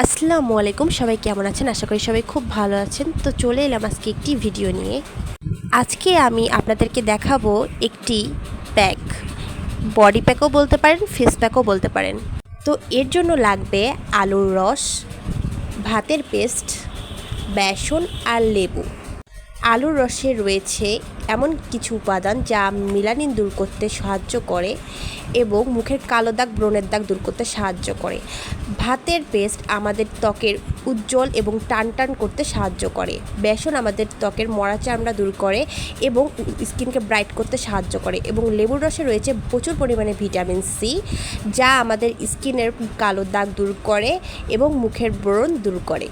আসসালামু আলাইকুম, সবাই কেমন আছেন? আশা করি সবাই খুব ভালো আছেন। তো চলে এলাম আজকে একটি ভিডিও নিয়ে। আজকে আমি আপনাদেরকে দেখাবো একটি প্যাক, বডি প্যাকও বলতে পারেন, ফেস প্যাকও বলতে পারেন। তো এর জন্য লাগবে আলুর রস, ভাতের পেস্ট, বেসন আর লেবু। আলুর রসে রয়েছে এমন কিছু উপাদান যা মেলানিন দূর করতে সাহায্য করে এবং মুখের কালো দাগ, ব্রণের দাগ দূর করতে সাহায্য করে। ভাতের পেস্ট আমাদের ত্বকের উজ্জ্বল এবং টান টান করতে সাহায্য করে। বেসন আমাদের ত্বকের মরা চামড়া দূর করে এবং স্কিনকে ব্রাইট করতে সাহায্য করে। এবং লেবুর রসে রয়েছে প্রচুর পরিমাণে ভিটামিন সি, যা আমাদের স্কিনের কালো দাগ দূর করে এবং মুখের ব্রণ দূর করে।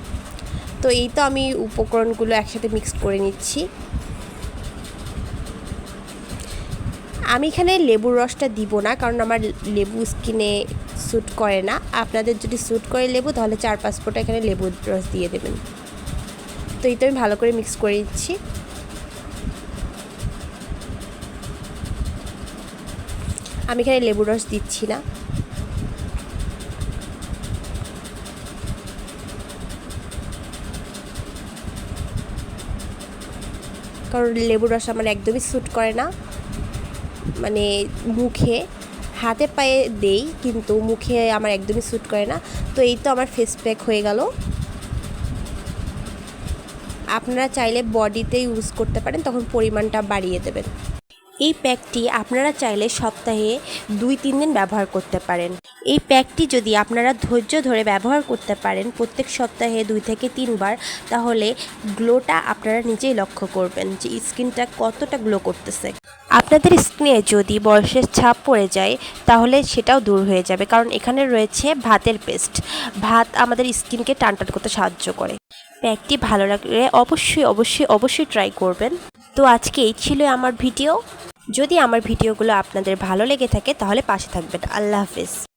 তো এই তো আমি উপকরণগুলো একসাথে মিক্সড করে নিচ্ছি। আমি এখানে লেবুর রসটা দিব না, কারণ আমার লেবু স্কিনে স্যুট করে না। আপনাদের যদি স্যুট করে লেবু, তাহলে 4-5 ফোঁটা এখানে লেবুর রস দিয়ে দেবেন। তো এই তো আমি ভালো করে মিক্স করে নিচ্ছি। আমি এখানে লেবুর রস দিচ্ছি না। কারণ লেবুর রস আমার একদমই স্যুট করে না, মানে মুখে, হাতে পায়ে দেই কিন্তু মুখে আমার একদমই স্যুট করে না। তো এই তো আমার ফেস প্যাক হয়ে গেল। আপনারা চাইলে বডিতে ইউজ করতে পারেন, তখন পরিমাণটা বাড়িয়ে দেবেন। এই প্যাকটি আপনারা চাইলে সপ্তাহে 2-3 দিন ব্যবহার করতে পারেন। এই প্যাকটি যদি আপনারা ধৈর্য ধরে ব্যবহার করতে পারেন প্রত্যেক সপ্তাহে 2 থেকে 3 বার, তাহলে গ্লোটা আপনারা নিজেই লক্ষ্য করবেন যে স্কিনটা কতটা গ্লো করতেছে। আপনাদের স্কিনে যদি বয়সের ছাপ পড়ে যায়, তাহলে সেটাও দূর হয়ে যাবে, কারণ এখানে রয়েছে ভাতের পেস্ট। ভাত আমাদের স্কিনকে টান টান করতে সাহায্য করে। প্যাকটি ভালো লাগলে অবশ্যই অবশ্যই অবশ্যই ট্রাই করবেন। তো আজকে এই ছিল আমার ভিডিও। যদি আমার ভিডিওগুলো আপনাদের ভালো লেগে থাকে, তাহলে পাশে থাকবেন। আল্লাহ হাফেজ।